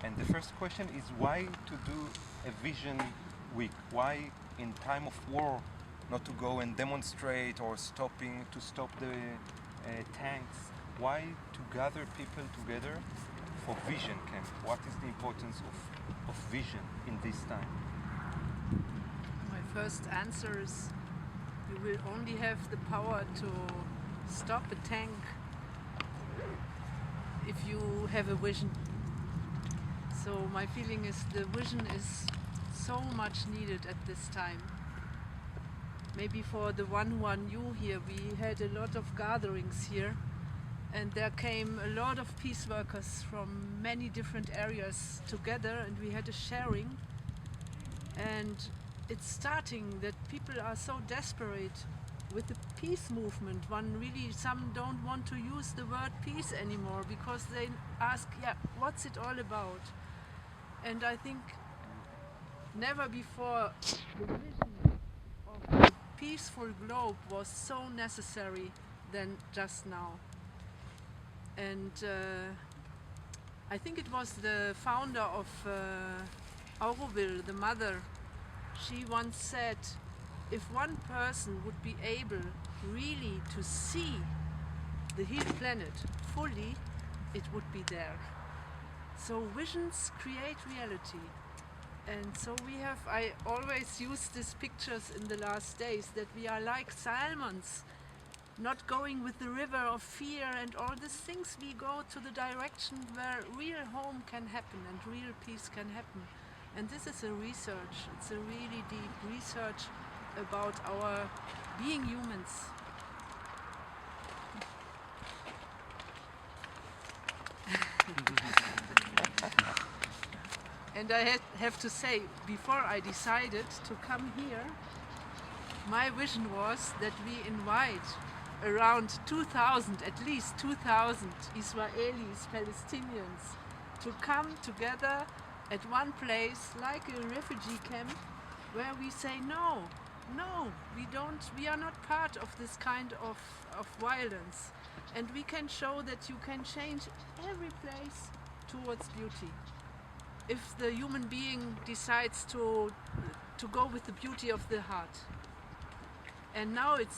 And the first question is why to do a vision week? Why in time of war not to go and demonstrate or stop the tanks? Why to gather people together for vision camp? What is the importance of vision in this time? My first answer is you will only have the power to stop a tank if you have a vision. So my feeling is the vision is so much needed at this time. Maybe for the one who are new here, we had a lot of gatherings here, and there came a lot of peace workers from many different areas together, and we had a sharing. And it's starting that people are so desperate with the peace movement. Some don't want to use the word peace anymore because they ask, yeah, what's it all about? And I think never before the vision of a peaceful globe was so necessary than just now. And I think it was the founder of Auroville, the mother. She once said, if one person would be able really to see the healed planet fully, it would be there. So visions create reality. And so I always use these pictures in the last days that we are like salmons, not going with the river of fear and all these things. We go to the direction where real home can happen and real peace can happen. And this is a research, it's a really deep research about our being humans. And I have to say, before I decided to come here, my vision was that we invite around 2,000, at least 2,000 Israelis, Palestinians, to come together at one place like a refugee camp where we say no, we are not part of this kind of violence, and we can show that you can change every place towards beauty. If the human being decides to go with the beauty of the heart. And now it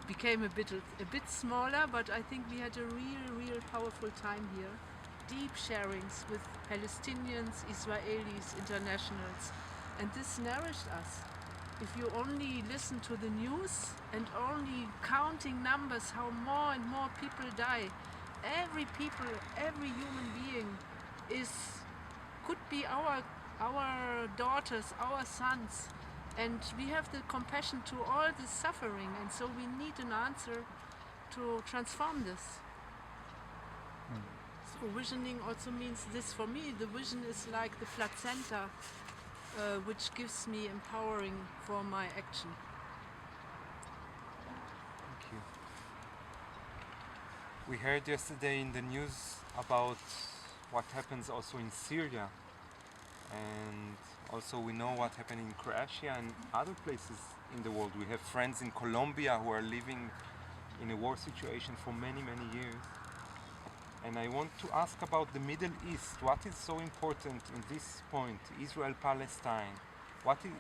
became a bit smaller, but I think we had a real powerful time here. Deep sharings with Palestinians, Israelis, internationals, and this nourished us. If you only listen to the news and only counting numbers, how more and more people die, every human being could be our daughters, our sons, and we have the compassion to all this suffering, and so we need an answer to transform this. So visioning also means this for me. The vision is like the placenta, which gives me empowering for my action. Thank you. We heard yesterday in the news about what happens also in Syria, and also we know what happened in Croatia and other places in the world. We have friends in Colombia who are living in a war situation for many years. And I want to ask about the Middle East. What is so important in this point, Israel-Palestine?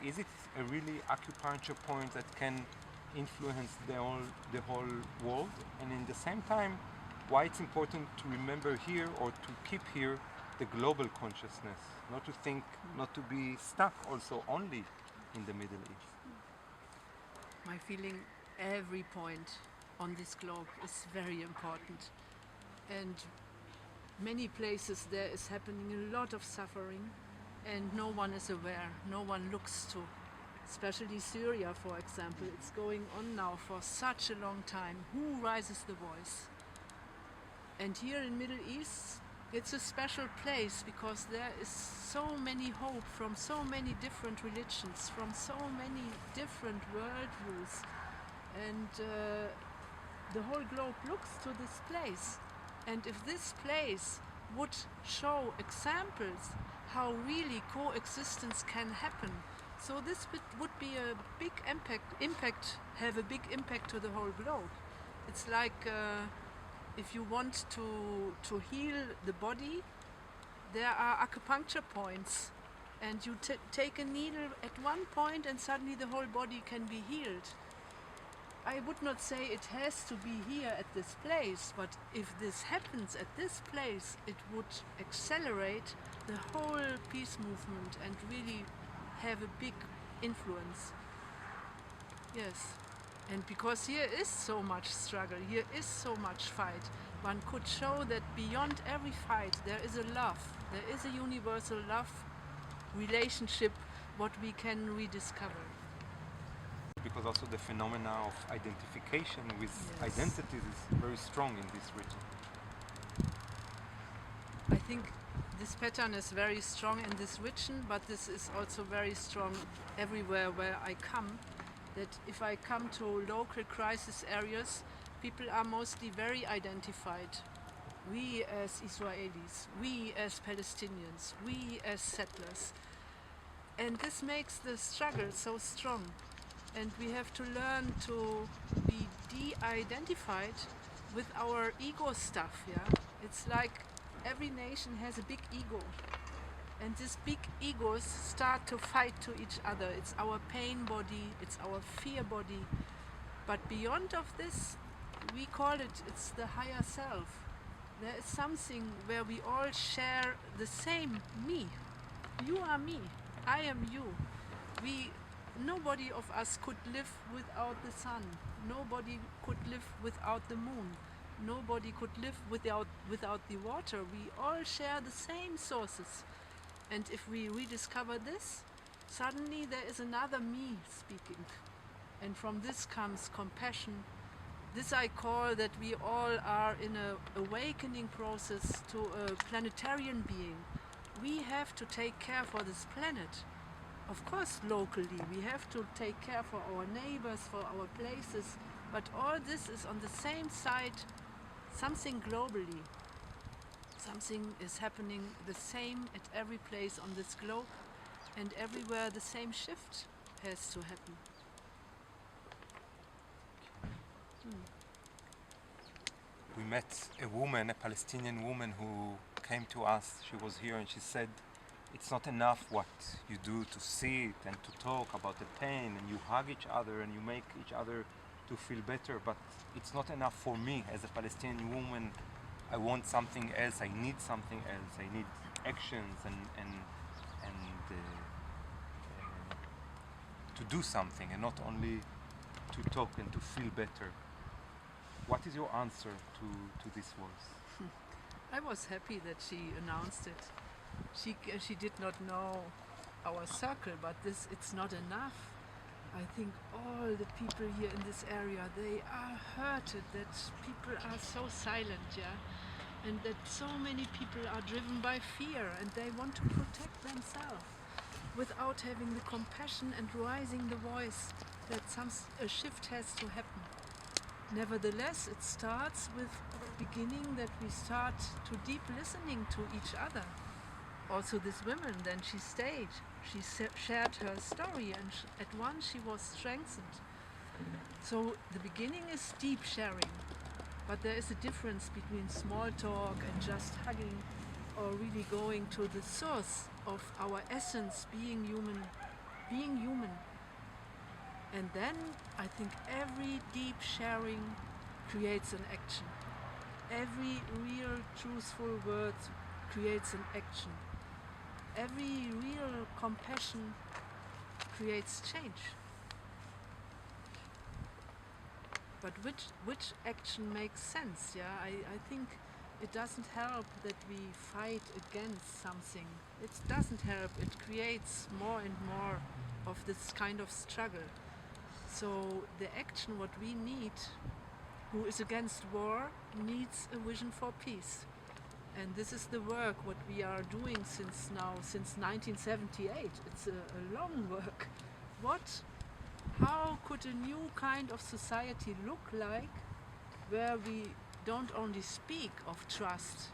Is it a really acupuncture point that can influence the whole world? And in the same time, why it's important to remember here or to keep here the global consciousness, not to be stuck also only in the Middle East. My feeling, every point on this globe is very important. And many places there is happening a lot of suffering and no one is aware, no one looks to. Especially Syria, for example, it's going on now for such a long time. Who raises the voice? And here in Middle East, it's a special place because there is so many hope from so many different religions, from so many different worldviews. And the whole globe looks to this place. And if this place would show examples how really coexistence can happen, so this would be a big have a big impact to the whole globe. It's like if you want to heal the body, there are acupuncture points, and you take a needle at one point and suddenly the whole body can be healed. I would not say it has to be here at this place, but if this happens at this place, it would accelerate the whole peace movement and really have a big influence. Yes. And because here is so much struggle, here is so much fight, one could show that beyond every fight there is a love, there is a universal love relationship what we can rediscover. Because also the phenomena of identification with Yes. identities is very strong in this region. I think this pattern is very strong in this region, but this is also very strong everywhere where I come. That if I come to local crisis areas, people are mostly very identified. We as Israelis, we as Palestinians, we as settlers. And this makes the struggle so strong. And we have to learn to be de-identified with our ego stuff, yeah? It's like every nation has a big ego. And these big egos start to fight to each other. It's our pain body, it's our fear body. But beyond of this, we call it's the higher self. There is something where we all share the same me. You are me, I am you. Nobody of us could live without the sun. Nobody could live without the moon. Nobody could live without the water. We all share the same sources. And if we rediscover this, suddenly there is another me speaking. And from this comes compassion. This I call that we all are in an awakening process to a planetarian being. We have to take care for this planet. Of course, locally, we have to take care for our neighbors, for our places, but all this is on the same side, something globally. Something is happening the same at every place on this globe, and everywhere the same shift has to happen. We met a woman, a Palestinian woman who came to us. She was here and she said, it's not enough what you do to see it and to talk about the pain, and you hug each other and you make each other to feel better, but it's not enough for me as a Palestinian woman. I want something else, I need something else, I need actions and to do something and not only to talk and to feel better. What is your answer to this voice? I was happy that she announced it. She did not know our circle, but it's not enough. I think all the people here in this area, they are hurted that people are so silent, yeah, and that so many people are driven by fear and they want to protect themselves without having the compassion and raising the voice that a shift has to happen. Nevertheless, it starts with beginning that we start to deep listening to each other. Also this woman, then she stayed, she shared her story, and at once she was strengthened. So the beginning is deep sharing, but there is a difference between small talk and just hugging, or really going to the source of our essence, being human. And then I think every deep sharing creates an action. Every real truthful word creates an action. Every real compassion creates change. But which action makes sense? Yeah, I think it doesn't help that we fight against something. It doesn't help. It creates more and more of this kind of struggle. So the action what we need, who is against war, needs a vision for peace. And this is the work what we are doing since 1978. It's a long work. How could a new kind of society look like where we don't only speak of trust,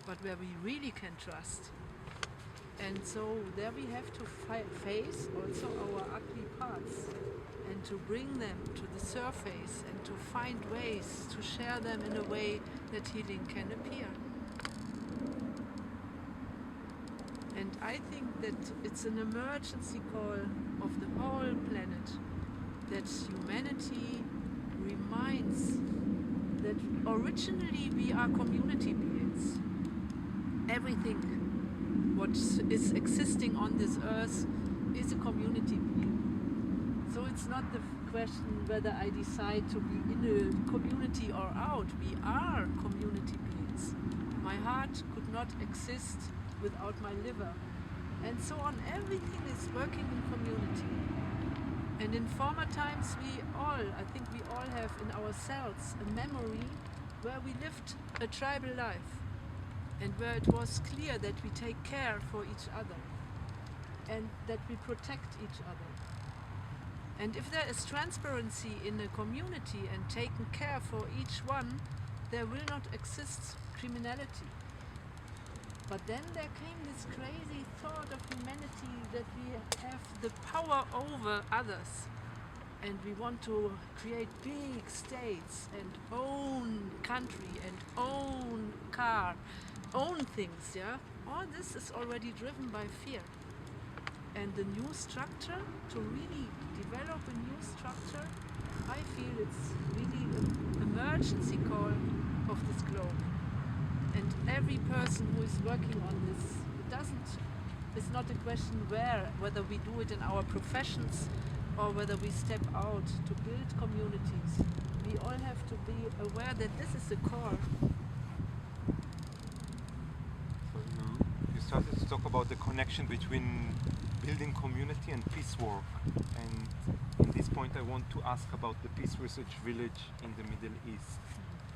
but where we really can trust? And so there we have to face also our ugly parts and to bring them to the surface and to find ways to share them in a way that healing can appear. And I think that it's an emergency call of the whole planet, that humanity reminds that originally we are community beings. Everything what is existing on this earth is a community being. So it's not the question whether I decide to be in a community or out. We are community beings. My heart could not exist without my liver. And so on, everything is working in community. And in former times I think we all have in ourselves a memory where we lived a tribal life and where it was clear that we take care for each other and that we protect each other. And if there is transparency in a community and taking care for each one, there will not exist criminality. But then there came this crazy thought of humanity that we have the power over others and we want to create big states and own country and own car, own things, yeah? All this is already driven by fear. And the new structure, to really develop a new structure, I feel it's really an emergency call of this globe. And every person who is working on this, it's not a question whether we do it in our professions or whether we step out to build communities. We all have to be aware that this is the core. So you started to talk about the connection between building community and peace work. And in this point I want to ask about the Peace Research Village in the Middle East.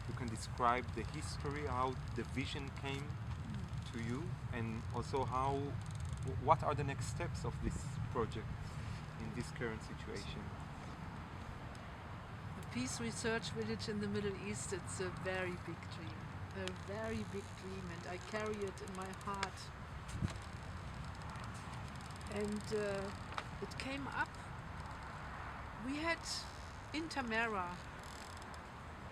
You can describe the history, how the vision came to you, and also what are the next steps of this project in this current situation? The Peace Research Village in the Middle East, it's a very big dream. A very big dream, and I carry it in my heart. And it came up. We had in Tamera,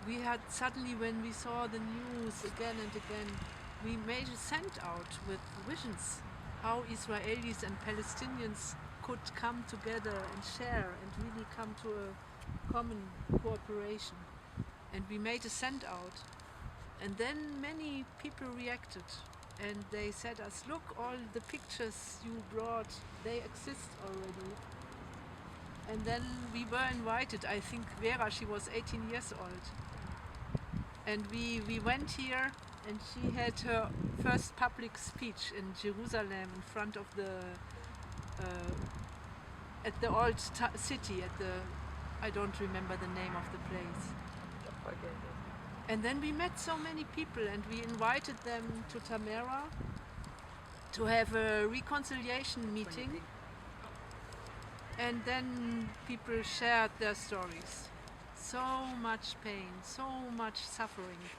we had suddenly, when we saw the news again and again, we made a send out with visions how Israelis and Palestinians could come together and share and really come to a common cooperation. And we made a send out. And then many people reacted and they said us, look, all the pictures you brought, they exist already. And then we were invited. I think Vera, she was 18 years old. And we went here and she had her first public speech in Jerusalem in front of at the old city, I don't remember the name of the place. And then we met so many people and we invited them to Tamera to have a reconciliation meeting. And then people shared their stories. So much pain, so much suffering.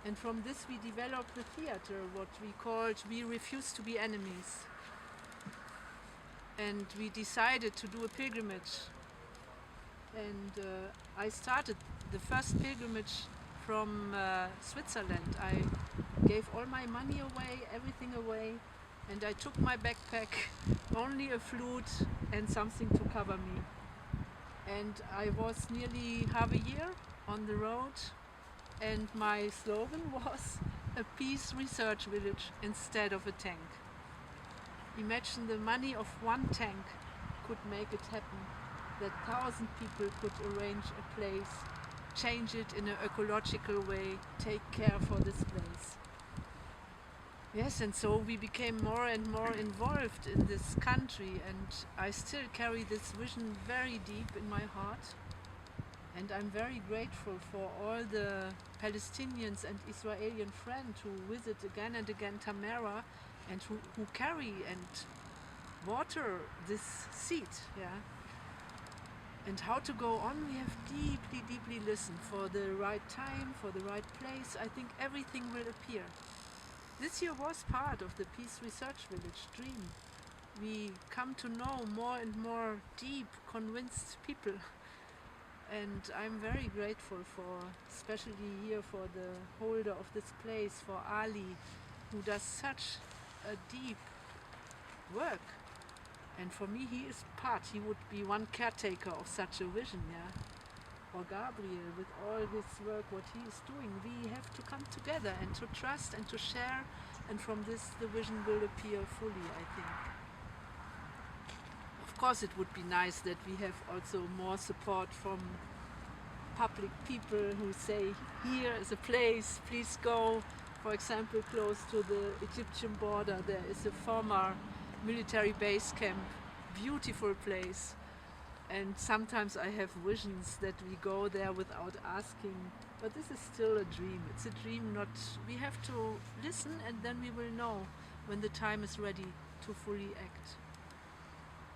And from this we developed the theater, what we called We Refuse to Be Enemies. And we decided to do a pilgrimage. And I started the first pilgrimage from Switzerland. I gave all my money away, everything away, and I took my backpack, only a flute and something to cover me. And I was nearly half a year on the road, and my slogan was a peace research village instead of a tank. Imagine the money of one tank could make it happen, that 1,000 people could arrange a place, change it in an ecological way, take care for this place. Yes, and so we became more and more involved in this country, and I still carry this vision very deep in my heart. And I'm very grateful for all the Palestinians and Israeli friends who visit again and again Tamera and who carry and water this seed. Yeah. And how to go on, we have deeply listened for the right time, for the right place. I think everything will appear. This year was part of the Peace Research Village dream. We come to know more and more deep, convinced people. And I'm very grateful for, especially here, for the holder of this place, for Ali, who does such a deep work. And for me, he is part. He would be one caretaker of such a vision, yeah. Or Gabriel, with all his work, what he is doing, we have to come together and to trust and to share, and from this the vision will appear fully, I think. Of course, it would be nice that we have also more support from public people who say, here is a place, please go. For example, close to the Egyptian border, there is a former military base camp, beautiful place. And sometimes I have visions that we go there without asking, but this is still a dream. It's a dream, not, we have to listen and then we will know when the time is ready to fully act.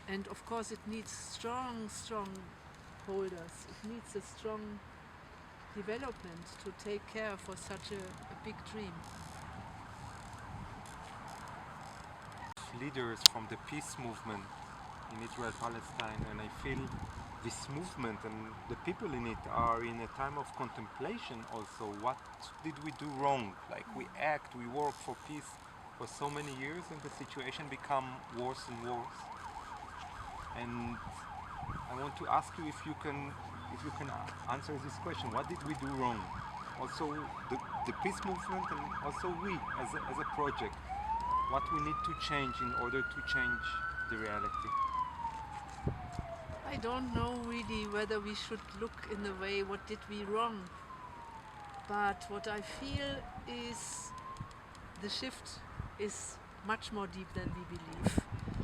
And of course it needs strong holders. It needs a strong development to take care for such a big dream. Leaders from the peace movement in Israel-Palestine, and I feel this movement and the people in it are in a time of contemplation also. What did we do wrong? Like we act, we work for peace for so many years and the situation become worse and worse. And I want to ask you if you can answer this question. What did we do wrong? Also the peace movement and also we as a project. What we need to change in order to change the reality? I don't know really whether we should look in the way what did we wrong, but what I feel is the shift is much more deep than we believe.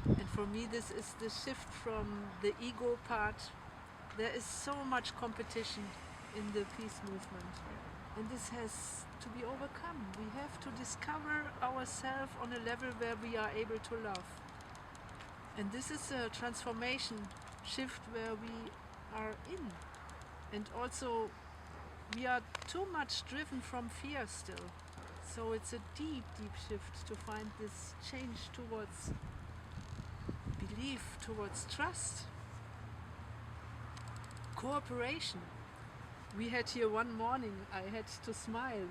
And for me this is the shift from the ego part. There is so much competition in the peace movement, and this has to be overcome. We have to discover ourselves on a level where we are able to love. And this is a transformation shift where we are in. And also we are too much driven from fear still. So it's a deep shift to find this change towards belief, towards trust, cooperation. We had here one morning, I had to smile.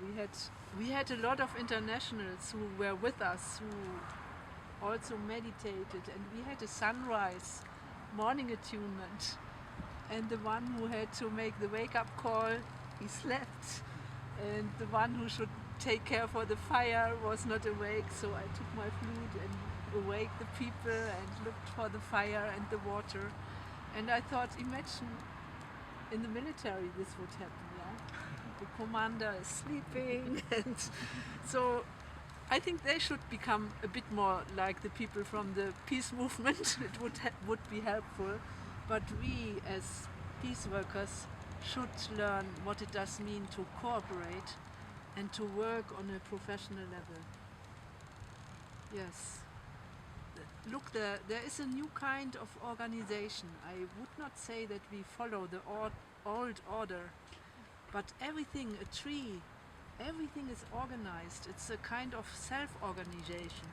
We had a lot of internationals who were with us, who also meditated, and we had a sunrise morning attunement. And the one who had to make the wake-up call, he slept. And the one who should take care for the fire was not awake, so I took my flute and awake the people and looked for the fire and the water. And I thought, imagine in the military this would happen, yeah? The commander is sleeping, and so I think they should become a bit more like the people from the peace movement. It would be helpful, but we as peace workers should learn what it does mean to cooperate and to work on a professional level. Yes. Look, there is a new kind of organization. I would not say that we follow the old order, but everything, a tree, everything is organized. It's a kind of self-organization.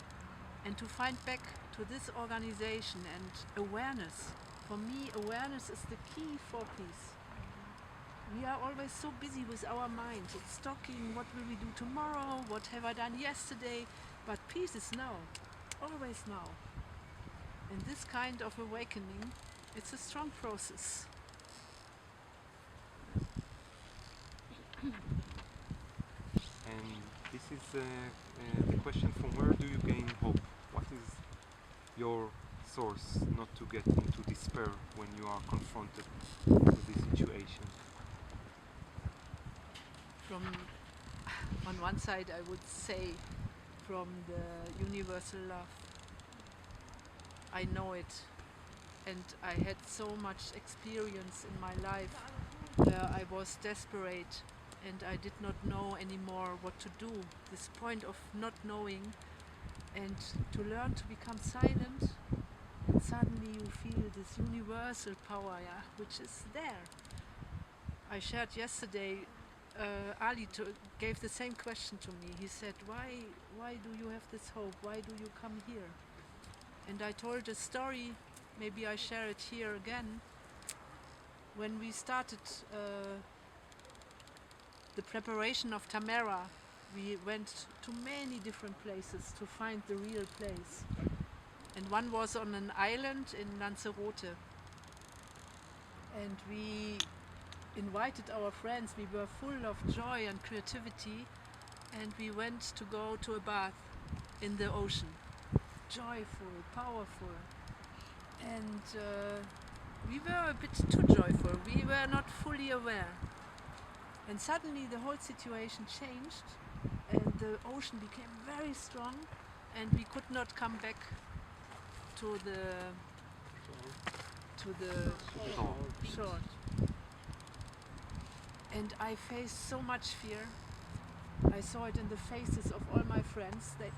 And to find back to this organization and awareness, for me awareness is the key for peace. We are always so busy with our minds. It's talking, what will we do tomorrow, what have I done yesterday, but peace is now, always now. And this kind of awakening, it's a strong process. And this is the question, from where do you gain hope? What is your source not to get into despair when you are confronted with this situation? On one side I would say from the universal love. I know it, and I had so much experience in my life where I was desperate and I did not know anymore what to do. This point of not knowing, and to learn to become silent, and suddenly you feel this universal power, yeah, which is there. I shared yesterday, Ali gave the same question to me. He said, why do you have this hope? Why do you come here? And I told a story, maybe I share it here again. When we started the preparation of Tamera we went to many different places to find the real place. And one was on an island in Lanzarote. And we invited our friends. We were full of joy and creativity, and we went to go to a bath in the ocean. Joyful, powerful. And we were a bit too joyful. We were not fully aware. And suddenly the whole situation changed, and the ocean became very strong, and we could not come back to the shore. And I faced so much fear. I saw it in the faces of all my friends. They,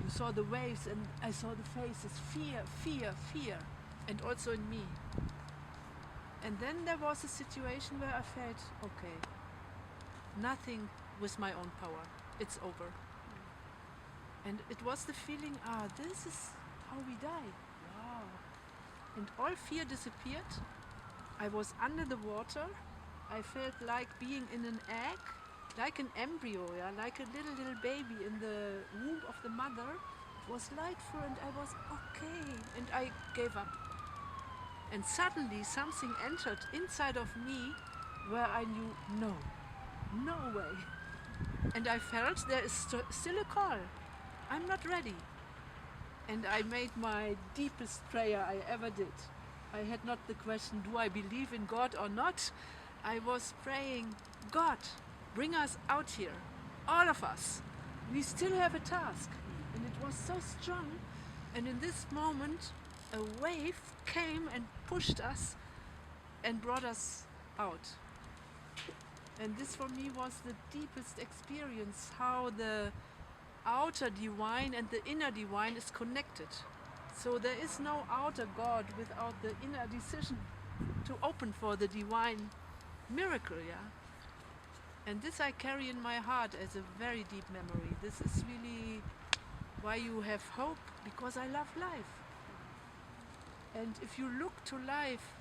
you saw the waves, and I saw the faces, fear, fear, fear, and also in me. And then there was a situation where I felt, okay, nothing with my own power. It's over. And it was the feeling, this is how we die. Wow. And all fear disappeared. I was under the water. I felt like being in an egg, like an embryo, yeah, like a little baby in the womb of the mother. It was light for, and I was okay. And I gave up. And suddenly something entered inside of me where I knew, no way. And I felt there is still a call. I'm not ready. And I made my deepest prayer I ever did. I had not the question, do I believe in God or not? I was praying, God, bring us out here, all of us. We still have a task. And it was so strong. And in this moment, a wave came and pushed us and brought us out. And this for me was the deepest experience, how the outer divine and the inner divine is connected. So there is no outer God without the inner decision to open for the divine miracle, yeah? And this I carry in my heart as a very deep memory. This is really why you have hope, because I love life. And if you look to life,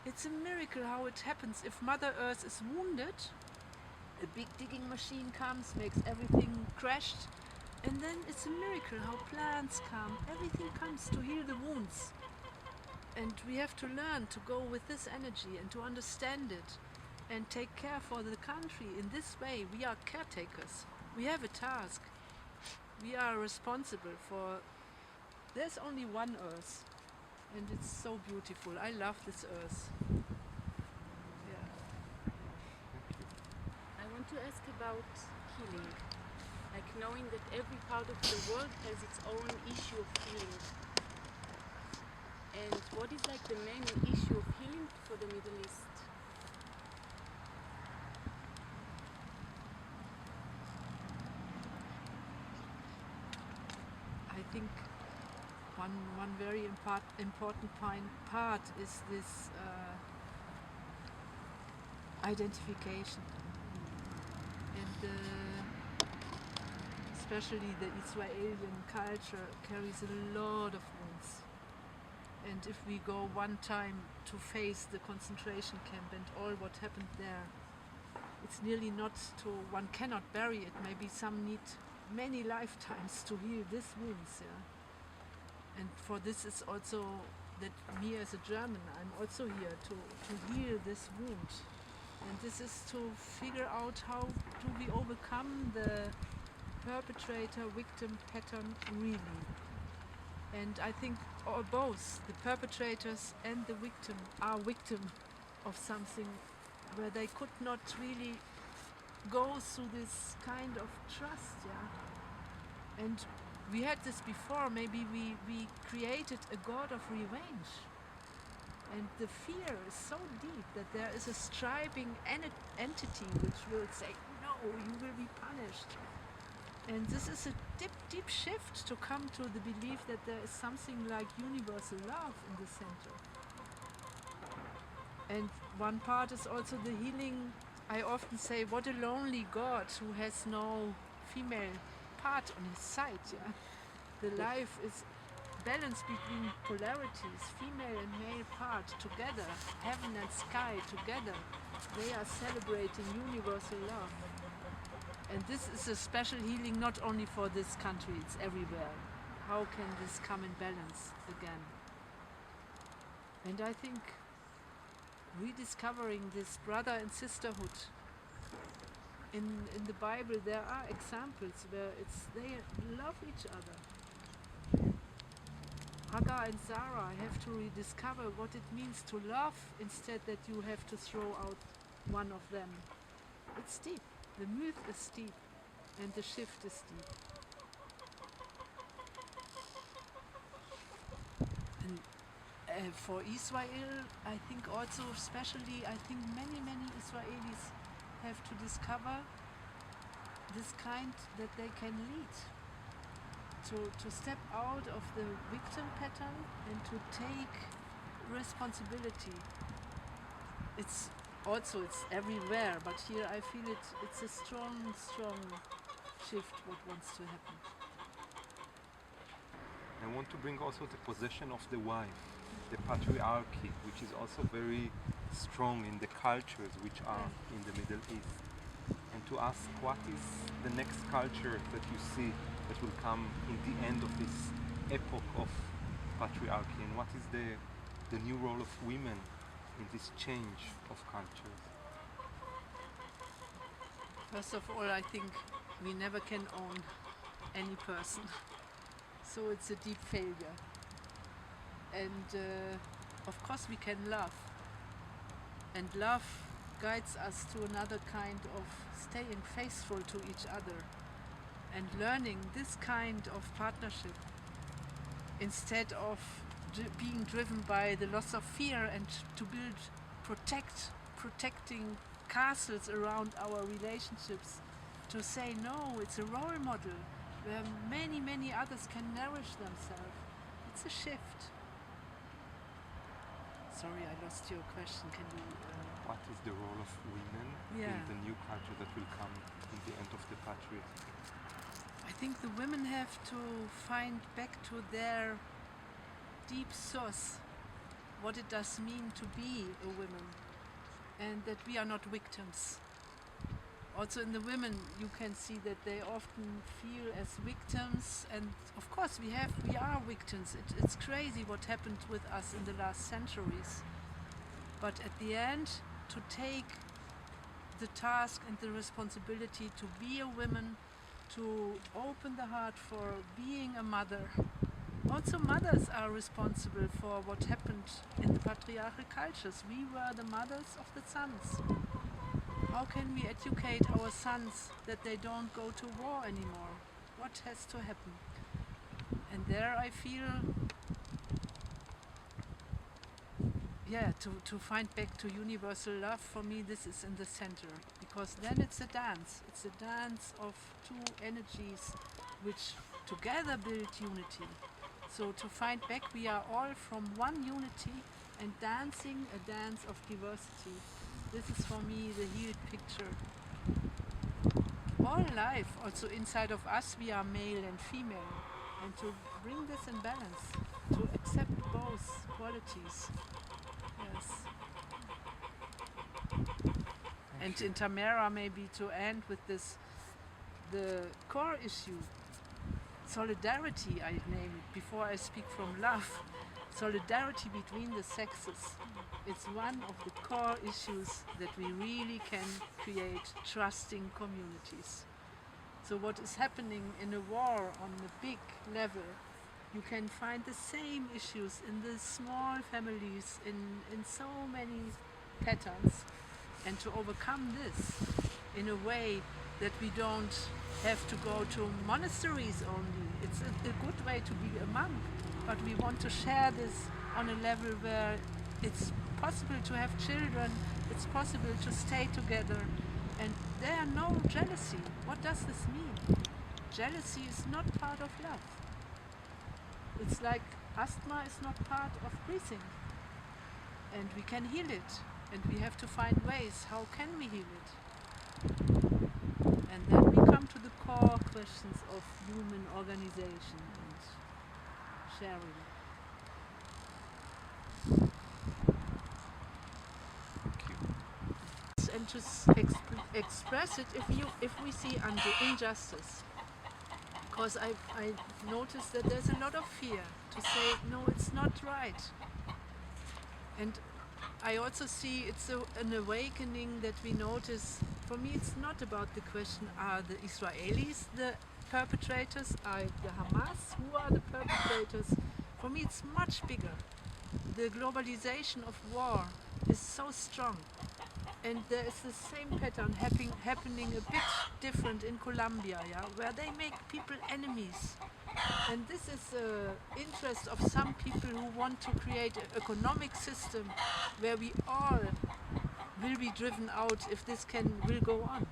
it's a miracle how it happens. If Mother Earth is wounded, a big digging machine comes, makes everything crashed, and then it's a miracle how plants come, everything comes to heal the wounds. And we have to learn to go with this energy and to understand it and take care for the country. In this way, we are caretakers. We have a task. We are responsible for... There's only one Earth, and it's so beautiful. I love this Earth. Yeah. I want to ask about healing. Like knowing that every part of the world has its own issue of healing. And what is like the main issue of healing for the Middle East? I think one very important part is this identification. And especially the Israeli culture carries a lot of wounds. And if we go one time to face the concentration camp and all what happened there, it's nearly not to, one cannot bury it. Maybe some need many lifetimes to heal these wounds. Yeah? And for this is also that me as a German, I'm also here to heal this wound. And this is to figure out how do we overcome the perpetrator-victim pattern really. And I think both the perpetrators and the victim are victim of something where they could not really go through this kind of trust, yeah. And we had this before, maybe we created a god of revenge. And the fear is so deep that there is a striving entity which will say, no, you will be punished. And this is a deep shift to come to the belief that there is something like universal love in the center. And one part is also the healing. I often say, what a lonely God who has no female part on his side. Yeah? The life is balance between polarities, female and male part together, heaven and sky together. They are celebrating universal love. And this is a special healing not only for this country, it's everywhere. How can this come in balance again? And I think rediscovering this brother and sisterhood. In the Bible there are examples where they love each other. Hagar and Sarah have to rediscover what it means to love instead that you have to throw out one of them. It's steep. The move is steep and the shift is steep. And for Israel, I think also especially, I think many Israelis have to discover this kind that they can lead. To step out of the victim pattern and to take responsibility. It's everywhere, but here I feel it's a strong shift what wants to happen. I want to bring also the position of the wife, the patriarchy, which is also very strong in the cultures which are in the Middle East. And to ask what is the next culture that you see that will come in the end of this epoch of patriarchy, and what is the new role of women in this change of cultures? First of all, I think we never can own any person. So it's a deep failure. And of course we can love. And love guides us to another kind of staying faithful to each other and learning this kind of partnership instead of being driven by the loss of fear and to build protecting castles around our relationships, to say no, it's a role model where many others can nourish themselves. It's a shift. Sorry, I lost your question. Can you... What is the role of women in the new culture that will come in the end of the patriarchy? I think the women have to find back to their deep source, what it does mean to be a woman, and that we are not victims. Also in the women you can see that they often feel as victims, and of course we are victims. It's crazy what happened with us in the last centuries. But at the end, to take the task and the responsibility to be a woman, to open the heart for being a mother. Also mothers are responsible for what happened in the patriarchal cultures. We were the mothers of the sons. How can we educate our sons that they don't go to war anymore? What has to happen? And there I feel, to find back to universal love, for me this is in the center. Because then it's a dance. It's a dance of two energies which together build unity. So to find back, we are all from one unity and dancing a dance of diversity. This is for me the healed picture. All life, also inside of us, we are male and female. And to bring this in balance, to accept both qualities. Yes. And in Tamera, maybe to end with this, the core issue, solidarity, I name it, before I speak from love. Solidarity between the sexes. It's one of the core issues that we really can create trusting communities. So what is happening in a war on a big level, you can find the same issues in the small families, in so many patterns. And to overcome this in a way that we don't have to go to monasteries only. It's a good way to be a monk, but we want to share this on a level where it's possible to have children, it's possible to stay together, and there are no jealousy. What does this mean? Jealousy is not part of love. It's like asthma is not part of breathing, and we can heal it, and we have to find ways how can we heal it. And then we come to the core questions of human organization and sharing. Thank you. and to express it if we see injustice. Because I noticed that there's a lot of fear to say no, it's not right. And I also see it's an awakening that we notice. For me, it's not about the question: are the Israelis the perpetrators? Are the Hamas? Who are the perpetrators? For me, it's much bigger. The globalization of war is so strong, and there is the same pattern happening a bit different in Colombia, yeah, where they make people enemies. And this is the interest of some people who want to create an economic system where we all will be driven out if this will go on.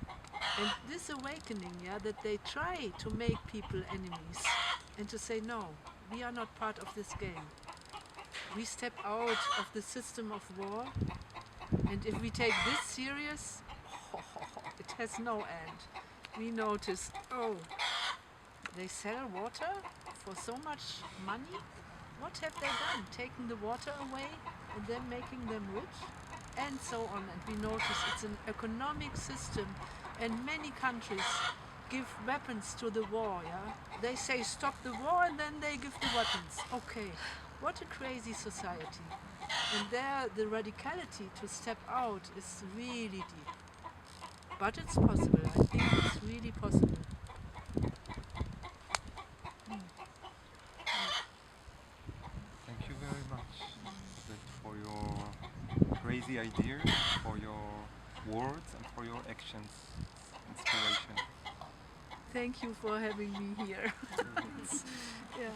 And this awakening, yeah, that they try to make people enemies and to say no, we are not part of this game. We step out of the system of war, and if we take this serious, it has no end. We notice, oh, they sell water for so much money? What have they done? Taking the water away and then making them rich? And so on. And we notice it's an economic system, and many countries give weapons to the war, yeah? They say stop the war and then they give the weapons. Okay, what a crazy society. And there the radicality to step out is really deep. But it's possible, I think it's really possible. Thank you very much for your crazy ideas, for your words, and for your actions. It's inspiration. Thank you for having me here. Yeah.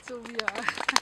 So we are